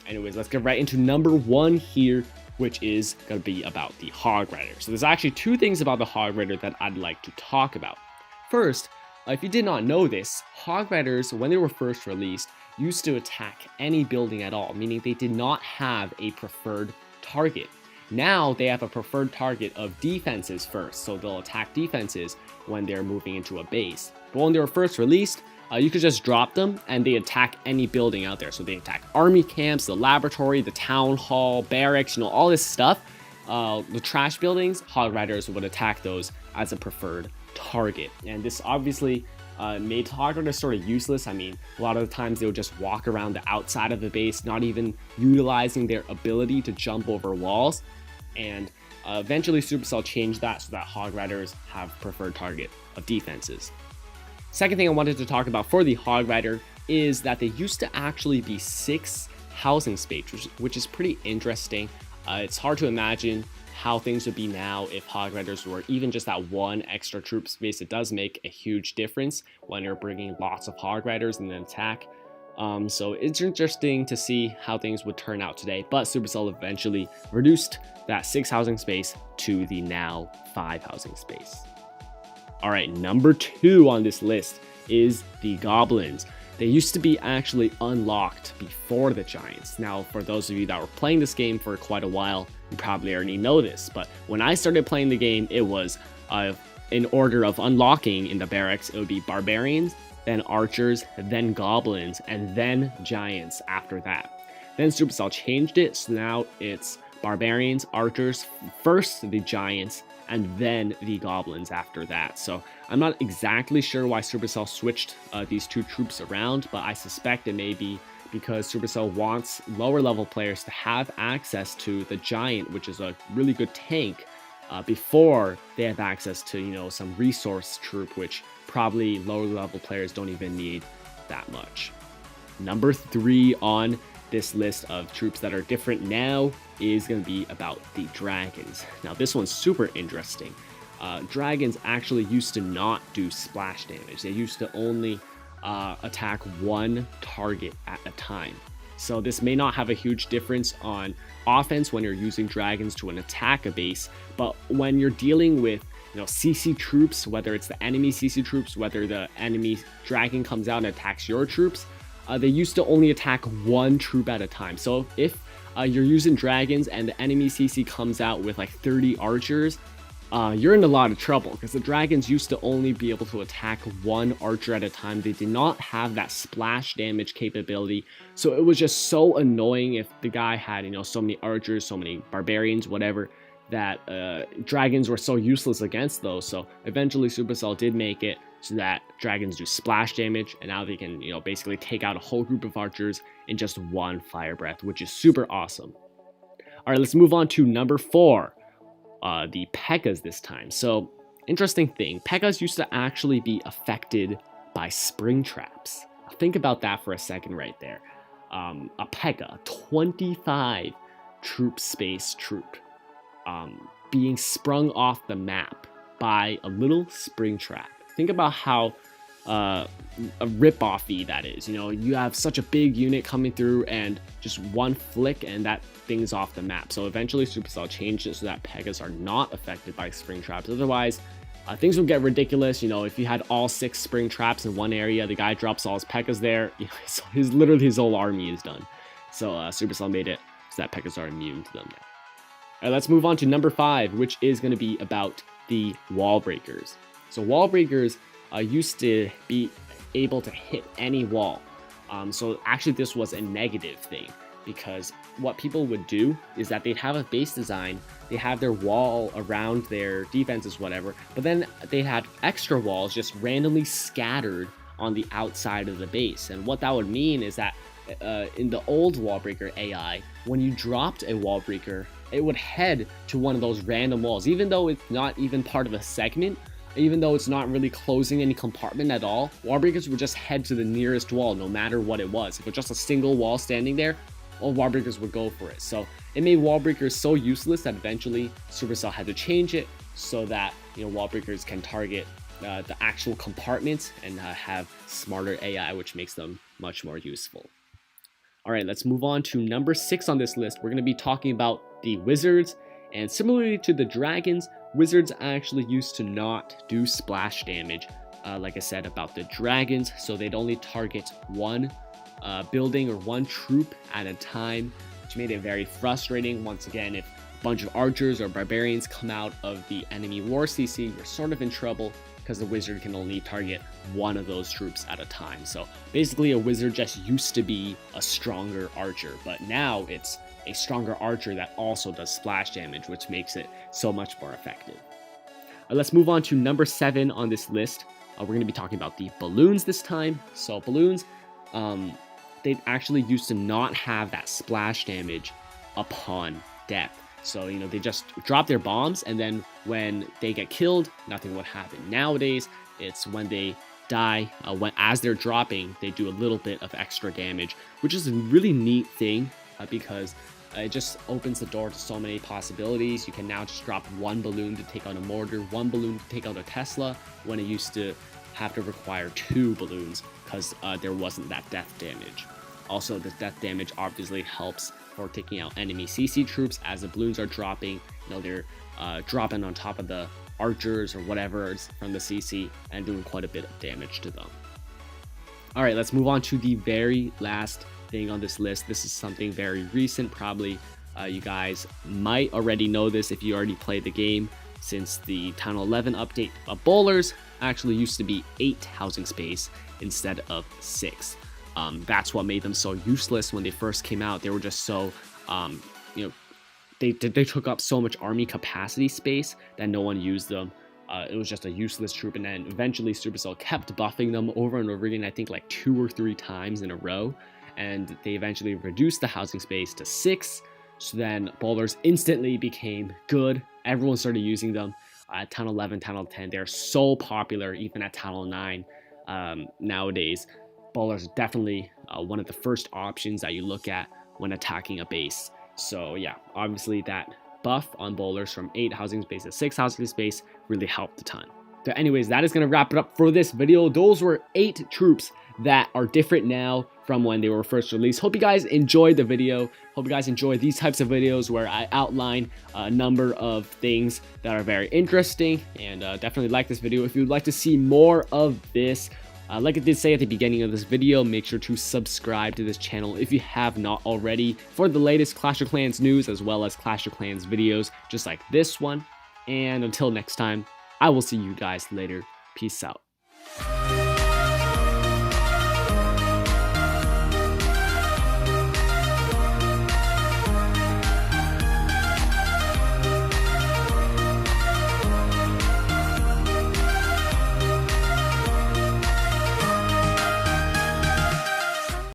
Anyways, let's get right into number 1 here, which is going to be about the Hog Rider. So there's actually 2 things about the Hog Rider that I'd like to talk about. First, if you did not know this, Hog Riders, when they were first released, used to attack any building at all, meaning they did not have a preferred target. Now they have a preferred target of defenses first, so they'll attack defenses when they're moving into a base. But when they were first released, you could just drop them and they attack any building out there. So they attack army camps, the laboratory, the town hall, barracks, all this stuff. The trash buildings, Hog Riders would attack those as a preferred target. And this obviously made Hog Riders sort of useless. I mean, a lot of the times they would just walk around the outside of the base, not even utilizing their ability to jump over walls. And eventually Supercell changed that so that Hog Riders have preferred target of defenses. Second thing I wanted to talk about for the Hog Rider is that they used to actually be 6 housing space, which is pretty interesting. It's hard to imagine how things would be now if Hog Riders were even just that 1 extra troop space. It does make a huge difference when you're bringing lots of Hog Riders in an attack. So it's interesting to see how things would turn out today, but Supercell eventually reduced that 6 housing space to the now 5 housing space. Alright, number 2 on this list is the Goblins. They used to be actually unlocked before the Giants. Now, for those of you that were playing this game for quite a while, you probably already know this, but when I started playing the game, it was in order of unlocking in the barracks. It would be Barbarians, then Archers, then Goblins, and then Giants after that. Then Supercell changed it, so now it's Barbarians, Archers, first the Giants, and then the Goblins after that. So I'm not exactly sure why Supercell switched these 2 troops around, but I suspect it may be because Supercell wants lower level players to have access to the Giant, which is a really good tank, before they have access to, some resource troop, which probably lower level players don't even need that much. Number 3 on this list of troops that are different now is going to be about the Dragons. Now this one's super interesting. Dragons actually used to not do splash damage. They used to only attack 1 target at a time. So this may not have a huge difference on offense when you're using Dragons to attack a base, but when you're dealing with CC troops, whether it's the enemy CC troops, whether the enemy Dragon comes out and attacks your troops, they used to only attack 1 troop at a time. So if you're using Dragons and the enemy CC comes out with like 30 archers, you're in a lot of trouble because the Dragons used to only be able to attack 1 archer at a time. They did not have that splash damage capability, so it was just so annoying if the guy had so many archers, so many barbarians, whatever, that Dragons were so useless against those. So eventually Supercell did make it so that Dragons do splash damage, and now they can basically take out a whole group of archers in just 1 fire breath, which is super awesome. All right, let's move on to number 4, the Pekkas this time. So interesting thing, Pekkas used to actually be affected by spring traps. Think about that for a second right there. A Pekka, 25 troop space troop, being sprung off the map by a little spring trap. Think about how a rip-offy that is. You have such a big unit coming through and just 1 flick and that thing's off the map. So eventually Supercell changed it so that Pekkas are not affected by spring traps. Otherwise, things would get ridiculous. If you had all 6 spring traps in one area, the guy drops all his Pekkas there, so literally his whole army is done. So Supercell made it so that Pekkas are immune to them now. All right, let's move on to number 5, which is going to be about the wall breakers. So wall breakers used to be able to hit any wall. So actually this was a negative thing, because what people would do is that they'd have a base design, they have their wall around their defenses, whatever, but then they had extra walls just randomly scattered on the outside of the base. And what that would mean is that in the old wall breaker AI, when you dropped a wall breaker, it would head to one of those random walls, even though it's not even part of a segment. Even though it's not really closing any compartment at all, wall breakers would just head to the nearest wall no matter what it was. If it was just a single wall standing there, all wall breakers would go for it. So it made wall breakers so useless that eventually Supercell had to change it so that wall breakers can target the actual compartments and have smarter AI, which makes them much more useful. Alright, let's move on to number 6 on this list. We're going to be talking about the wizards, and similarly to the dragons, wizards actually used to not do splash damage, like I said about the dragons, so they'd only target one building or one troop at a time, which made it very frustrating. Once again, if a bunch of archers or barbarians come out of the enemy war CC, you're sort of in trouble because the wizard can only target one of those troops at a time. So basically a wizard just used to be a stronger archer, but now it's a stronger archer that also does splash damage, which makes it so much more effective. Let's move on to number 7 on this list. We're going to be talking about the balloons this time. So balloons, they actually used to not have that splash damage upon death. So, you know, they just drop their bombs, and then when they get killed, nothing would happen. Nowadays, it's when they die, as they're dropping, they do a little bit of extra damage, which is a really neat thing because it just opens the door to so many possibilities. You can now just drop one balloon to take out a mortar, one balloon to take out a Tesla, when it used to have to require 2 balloons because there wasn't that death damage. Also, the death damage obviously helps for taking out enemy CC troops as the balloons are dropping. You know, they're dropping on top of the archers or whatever from the CC and doing quite a bit of damage to them. Alright, let's move on to the very last thing on this list. This is something very recent. Probably you guys might already know this if you already played the game, since the Town 11 update. Bowlers actually used to be 8 housing space instead of 6. That's what made them so useless when they first came out. They were just so, you know, they took up so much army capacity space that no one used them. It was just a useless troop, and then eventually Supercell kept buffing them over and over again, I think like 2 or 3 times in a row, and they eventually reduced the housing space to 6, so then bowlers instantly became good. Everyone started using them. Town 11, Town 10, they're so popular, even at Town 9 nowadays. Bowlers are definitely one of the first options that you look at when attacking a base. So yeah, obviously that buff on bowlers from 8 housing space to 6 housing space really helped a ton. So anyways, that is going to wrap it up for this video. Those were 8 troops that are different now from when they were first released. Hope you guys enjoyed the video. Hope you guys enjoy these types of videos where I outline a number of things that are very interesting, and definitely like this video if you'd like to see more of this. Like I did say at the beginning of this video, make sure to subscribe to this channel if you have not already for the latest Clash of Clans news, as well as Clash of Clans videos just like this one. And until next time, I will see you guys later. Peace out.